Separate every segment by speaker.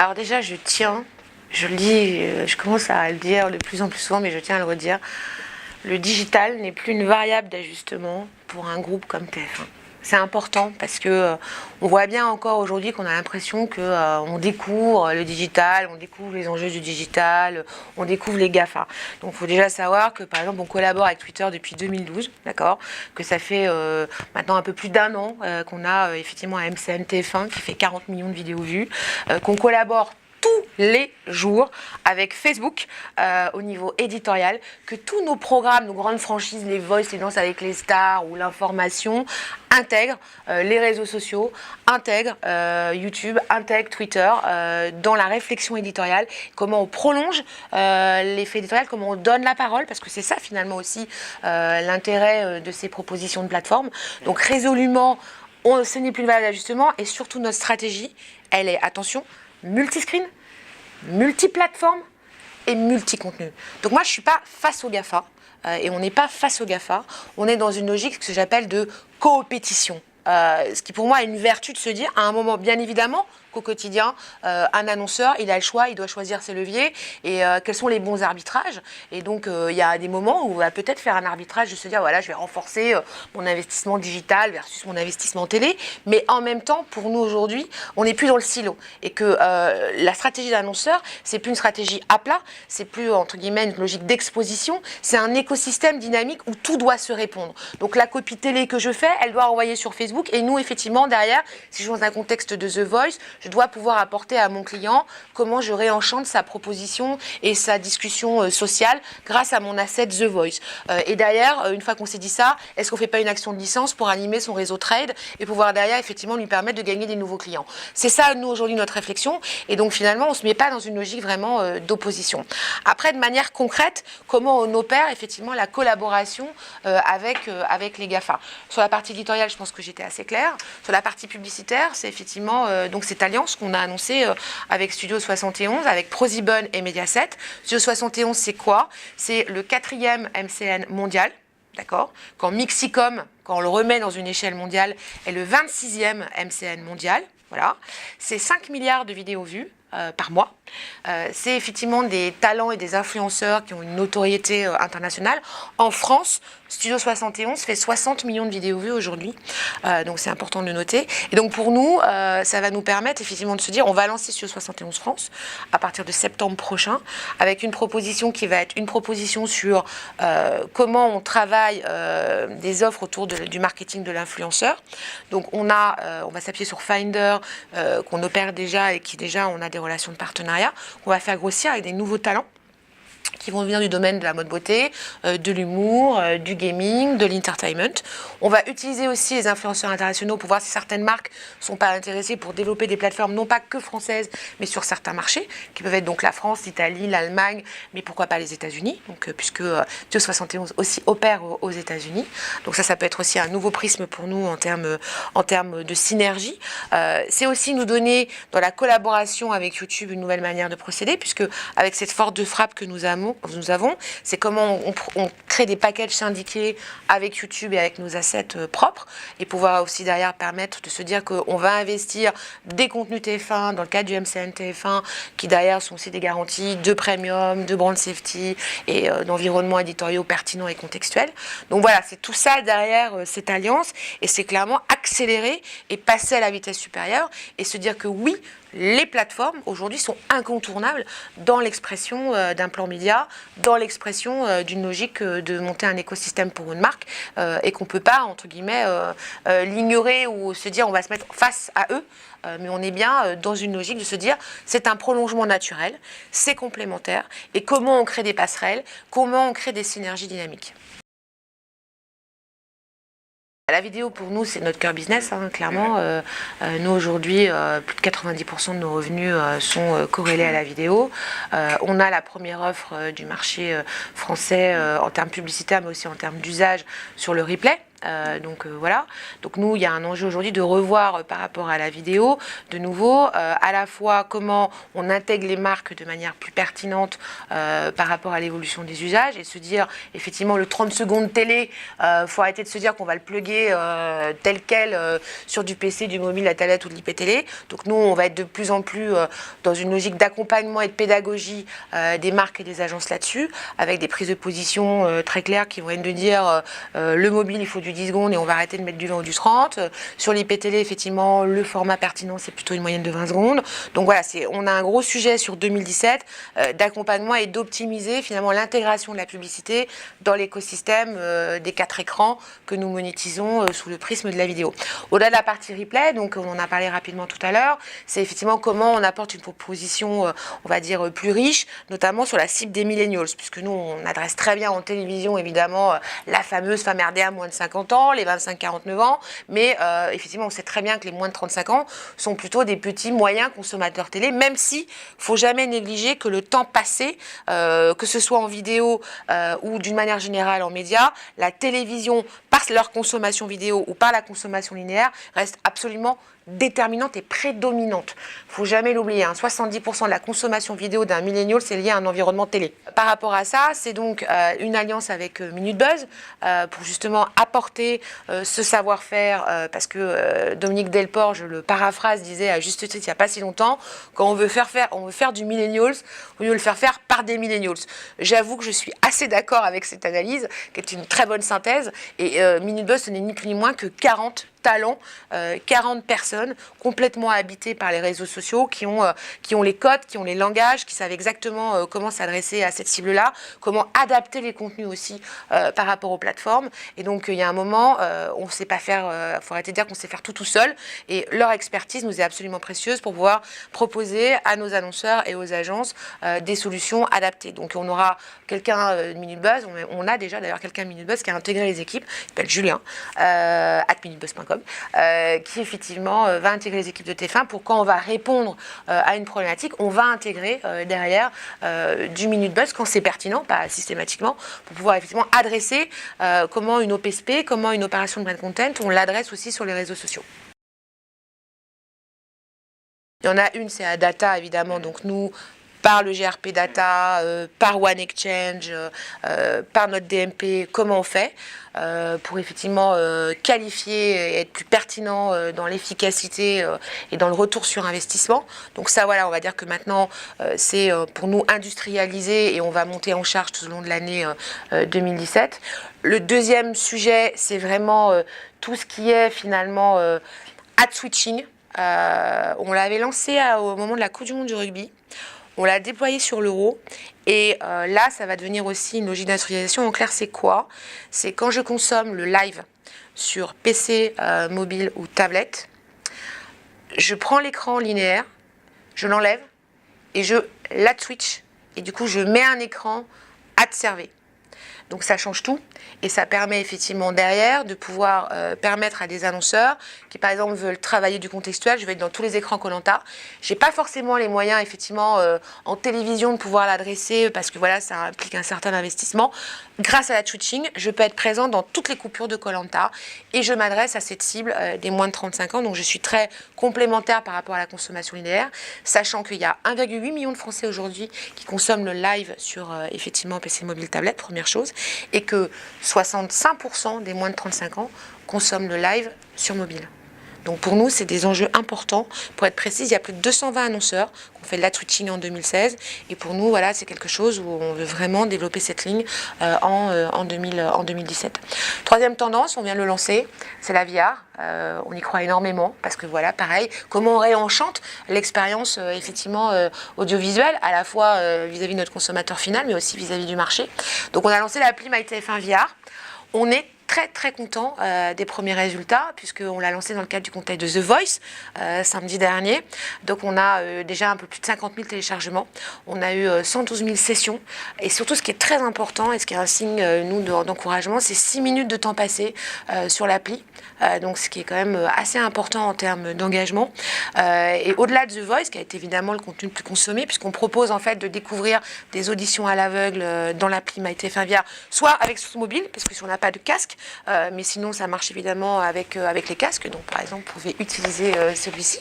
Speaker 1: Alors déjà, je le dis, je commence à le dire de plus en plus souvent, mais je tiens à le redire. Le digital n'est plus une variable d'ajustement pour un groupe comme TF1. C'est important parce que on voit bien encore aujourd'hui qu'on a l'impression que on découvre le digital, on découvre les enjeux du digital, on découvre les GAFA. Donc il faut déjà savoir que par exemple on collabore avec Twitter depuis 2012, d'accord, que ça fait maintenant un peu plus d'un an qu'on a effectivement un MCN TF1 qui fait 40 millions de vidéos vues, qu'on collabore tous les jours avec Facebook au niveau éditorial, que tous nos programmes, nos grandes franchises, les Voice, les Danses avec les stars ou l'information intègrent les réseaux sociaux, intègrent YouTube, intègrent Twitter dans la réflexion éditoriale, comment on prolonge l'effet éditorial, comment on donne la parole, parce que c'est ça finalement aussi l'intérêt de ces propositions de plateforme. Donc résolument, ce n'est plus une variable d'ajustement et surtout notre stratégie, elle est, attention, multiscreen, multiplateforme et multi-contenu. Donc moi, je ne suis pas face au GAFA, et on n'est pas face au GAFA, on est dans une logique que j'appelle de coopétition. Ce qui pour moi est une vertu de se dire, à un moment, bien évidemment, qu'au quotidien, un annonceur, il a le choix, il doit choisir ses leviers et quels sont les bons arbitrages. Et donc, il y a des moments où on va peut-être faire un arbitrage de se dire, voilà, je vais renforcer mon investissement digital versus mon investissement télé. Mais en même temps, pour nous aujourd'hui, on n'est plus dans le silo. Et que la stratégie d'annonceur, c'est plus une stratégie à plat, c'est plus, entre guillemets, une logique d'exposition, c'est un écosystème dynamique où tout doit se répondre. Donc, la copie télé que je fais, elle doit envoyer sur Facebook. Et nous, effectivement, derrière, si je suis dans un contexte de The Voice, je dois pouvoir apporter à mon client comment je réenchante sa proposition et sa discussion sociale grâce à mon asset The Voice. Et derrière, une fois qu'on s'est dit ça, est-ce qu'on ne fait pas une action de licence pour animer son réseau trade et pouvoir derrière, effectivement, lui permettre de gagner des nouveaux clients? C'est ça, nous, aujourd'hui, notre réflexion. Et donc, finalement, on ne se met pas dans une logique vraiment d'opposition. Après, de manière concrète, comment on opère, effectivement, la collaboration avec les GAFA? Sur la partie éditoriale, je pense que j'étais assez claire. Sur la partie publicitaire, c'est effectivement donc cette alliance qu'on a annoncée avec Studio 71, avec ProSieben et Mediaset. Studio 71, c'est quoi? C'est le 4e MCN mondial. D'accord. Quand Mixicom, quand on le remet dans une échelle mondiale, est le 26e MCN mondial. Voilà. C'est 5 milliards de vidéos vues par mois. C'est effectivement des talents et des influenceurs qui ont une notoriété internationale. En France, Studio 71 fait 60 millions de vidéos vues aujourd'hui. Donc c'est important de le noter. Et donc pour nous, ça va nous permettre effectivement de se dire, on va lancer Studio 71 France à partir de septembre prochain, avec une proposition qui va être une proposition sur comment on travaille des offres autour du marketing de l'influenceur. Donc on va s'appuyer sur Finder, qu'on opère déjà et qui déjà on a des relations de partenariat, qu'on va faire grossir avec des nouveaux talents qui vont venir du domaine de la mode beauté, de l'humour, du gaming, de l'entertainment. On va utiliser aussi les influenceurs internationaux pour voir si certaines marques ne sont pas intéressées pour développer des plateformes, non pas que françaises, mais sur certains marchés, qui peuvent être donc la France, l'Italie, l'Allemagne, mais pourquoi pas les États-Unis, donc, puisque Studio 71 aussi opère aux États-Unis. Donc ça peut être aussi un nouveau prisme pour nous en termes de synergie. C'est aussi nous donner, dans la collaboration avec YouTube, une nouvelle manière de procéder, puisque avec cette force de frappe que nous avons, c'est comment on crée des packages syndiqués avec YouTube et avec nos assets propres et pouvoir aussi derrière permettre de se dire qu'on va investir des contenus TF1 dans le cadre du MCN TF1 qui derrière sont aussi des garanties de premium, de brand safety et d'environnement éditoriaux pertinents et contextuels. Donc voilà, c'est tout ça derrière cette alliance et c'est clairement accélérer et passer à la vitesse supérieure et se dire que oui, les plateformes aujourd'hui sont incontournables dans l'expression d'un plan média, dans l'expression d'une logique de monter un écosystème pour une marque et qu'on ne peut pas, entre guillemets, l'ignorer ou se dire on va se mettre face à eux. Mais on est bien dans une logique de se dire c'est un prolongement naturel, c'est complémentaire et comment on crée des passerelles, comment on crée des synergies dynamiques. La vidéo, pour nous, c'est notre cœur business, hein, clairement. Nous, aujourd'hui, plus de 90% de nos revenus sont corrélés à la vidéo. On a la première offre du marché français en termes publicitaires, mais aussi en termes d'usage sur le replay. Voilà. Donc nous, il y a un enjeu aujourd'hui de revoir par rapport à la vidéo, de nouveau, à la fois comment on intègre les marques de manière plus pertinente par rapport à l'évolution des usages et se dire, effectivement, le 30 secondes télé, faut arrêter de se dire qu'on va le plugger tel quel sur du PC, du mobile, la tablette ou de l'IPTV. Donc nous, on va être de plus en plus dans une logique d'accompagnement et de pédagogie des marques et des agences là-dessus, avec des prises de position très claires qui vont être de dire le mobile, il faut du 10 secondes et on va arrêter de mettre du 20 ou du 30. Sur l'IPTV, effectivement, le format pertinent, c'est plutôt une moyenne de 20 secondes. Donc voilà, on a un gros sujet sur 2017 d'accompagnement et d'optimiser finalement l'intégration de la publicité dans l'écosystème des 4 écrans que nous monétisons sous le prisme de la vidéo. Au-delà de la partie replay, donc on en a parlé rapidement tout à l'heure, c'est effectivement comment on apporte une proposition, on va dire, plus riche, notamment sur la cible des millennials, puisque nous, on adresse très bien en télévision, évidemment, la fameuse femme RDA moins de 50 ans, les 25-49 ans, mais effectivement, on sait très bien que les moins de 35 ans sont plutôt des petits moyens consommateurs télé, même si il ne faut jamais négliger que le temps passé, que ce soit en vidéo ou d'une manière générale en médias, la télévision, par leur consommation vidéo ou par la consommation linéaire, reste absolument déterminante et prédominante. Il ne faut jamais l'oublier, 70% de la consommation vidéo d'un millénial, c'est lié à un environnement télé. Par rapport à ça, c'est donc une alliance avec Minute Buzz pour justement apporter ce savoir-faire, parce que Dominique Delport, je le paraphrase, disait à juste titre il n'y a pas si longtemps, quand on veut faire du millennials, on veut le faire par des millennials. J'avoue que je suis assez d'accord avec cette analyse, qui est une très bonne synthèse, et Minute Buzz, ce n'est ni plus ni moins que 40 talents, 40 personnes complètement habitées par les réseaux sociaux, qui ont les codes, qui ont les langages, qui savent exactement comment s'adresser à cette cible-là, comment adapter les contenus aussi par rapport aux plateformes. Et donc, il y a un moment, on ne sait pas faire, il faut arrêter de dire qu'on sait faire tout seul. Et leur expertise nous est absolument précieuse pour pouvoir proposer à nos annonceurs et aux agences des solutions adaptées. Donc, on aura quelqu'un de Minute Buzz, on a déjà d'ailleurs quelqu'un de Minute Buzz qui a intégré les équipes, il s'appelle Julien, @minutebuzz.com, qui effectivement va intégrer les équipes de TF1 pour quand on va répondre à une problématique, on va intégrer derrière du Minute Buzz quand c'est pertinent, pas systématiquement, pour pouvoir effectivement adresser comment une OPSP, comment une opération de brand content, on l'adresse aussi sur les réseaux sociaux. Il y en a une, c'est à Data, évidemment, donc nous, par le GRP Data, par One Exchange, par notre DMP, comment on fait pour effectivement qualifier et être plus pertinent dans l'efficacité et dans le retour sur investissement. Donc ça, voilà, on va dire que maintenant, c'est pour nous industrialiser et on va monter en charge tout au long de l'année 2017. Le deuxième sujet, c'est vraiment tout ce qui est finalement ad switching. On l'avait lancé au moment de la Coupe du Monde du rugby. On l'a déployé sur l'euro. Et là, ça va devenir aussi une logique d'industrialisation. En clair, c'est quoi? C'est quand je consomme le live sur PC, mobile ou tablette, je prends l'écran linéaire, je l'enlève et je l'ad switch. Et du coup, je mets un écran ad servé. Donc ça change tout et ça permet effectivement derrière de pouvoir permettre à des annonceurs qui par exemple veulent travailler du contextuel, je vais être dans tous les écrans Koh-Lanta, j'ai pas forcément les moyens effectivement en télévision de pouvoir l'adresser parce que voilà ça implique un certain investissement. Grâce à la switching, je peux être présent dans toutes les coupures de Koh-Lanta et je m'adresse à cette cible des moins de 35 ans, donc je suis très complémentaire par rapport à la consommation linéaire, sachant qu'il y a 1,8 million de Français aujourd'hui qui consomment le live sur effectivement PC mobile tablette, première chose, et que 65% des moins de 35 ans consomment le live sur mobile. Donc pour nous, c'est des enjeux importants. Pour être précise, il y a plus de 220 annonceurs qui ont fait de la switching en 2016. Et pour nous, voilà, c'est quelque chose où on veut vraiment développer cette ligne en 2017. Troisième tendance, on vient de le lancer, c'est la VR. On y croit énormément parce que voilà, pareil, comment on réenchante l'expérience effectivement audiovisuelle, à la fois vis-à-vis de notre consommateur final, mais aussi vis-à-vis du marché. Donc on a lancé l'appli MyTF1 VR. On est très content des premiers résultats puisqu'on l'a lancé dans le cadre du contest de The Voice samedi dernier. Donc on a déjà un peu plus de 50 000 téléchargements. On a eu 112 000 sessions et surtout ce qui est très important et ce qui est un signe nous d'encouragement, c'est 6 minutes de temps passé sur l'appli. Donc ce qui est quand même assez important en termes d'engagement. Et au-delà de The Voice, qui a été évidemment le contenu le plus consommé, puisqu'on propose en fait de découvrir des auditions à l'aveugle dans l'appli MyTF1 VR, soit avec son mobile, parce que si on n'a pas de casque, mais sinon ça marche évidemment avec les casques. Donc par exemple, vous pouvez utiliser celui-ci.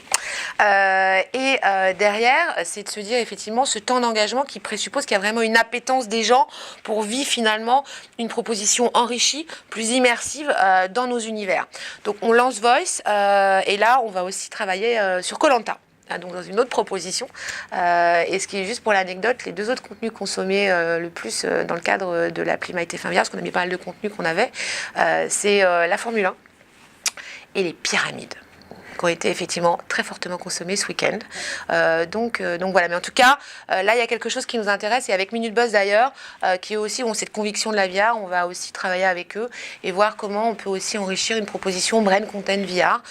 Speaker 1: Et derrière, c'est de se dire effectivement ce temps d'engagement qui présuppose qu'il y a vraiment une appétence des gens pour vivre finalement une proposition enrichie, plus immersive dans nos univers. Donc on lance Voice et là on va aussi travailler sur koh donc dans une autre proposition. Et ce qui est juste pour l'anecdote, les 2 autres contenus consommés le plus dans le cadre de l'appli MyTF1 VR, parce qu'on a mis pas mal de contenus qu'on avait, c'est la Formule 1 et les pyramides, qui ont été effectivement très fortement consommés ce week-end. Donc voilà, mais en tout cas, là, il y a quelque chose qui nous intéresse, et avec Minute Buzz d'ailleurs, qui est aussi, ont cette conviction de la VR, on va aussi travailler avec eux et voir comment on peut aussi enrichir une proposition Brain Content VR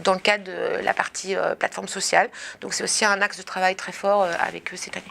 Speaker 1: dans le cadre de la partie plateforme sociale. Donc c'est aussi un axe de travail très fort avec eux cette année.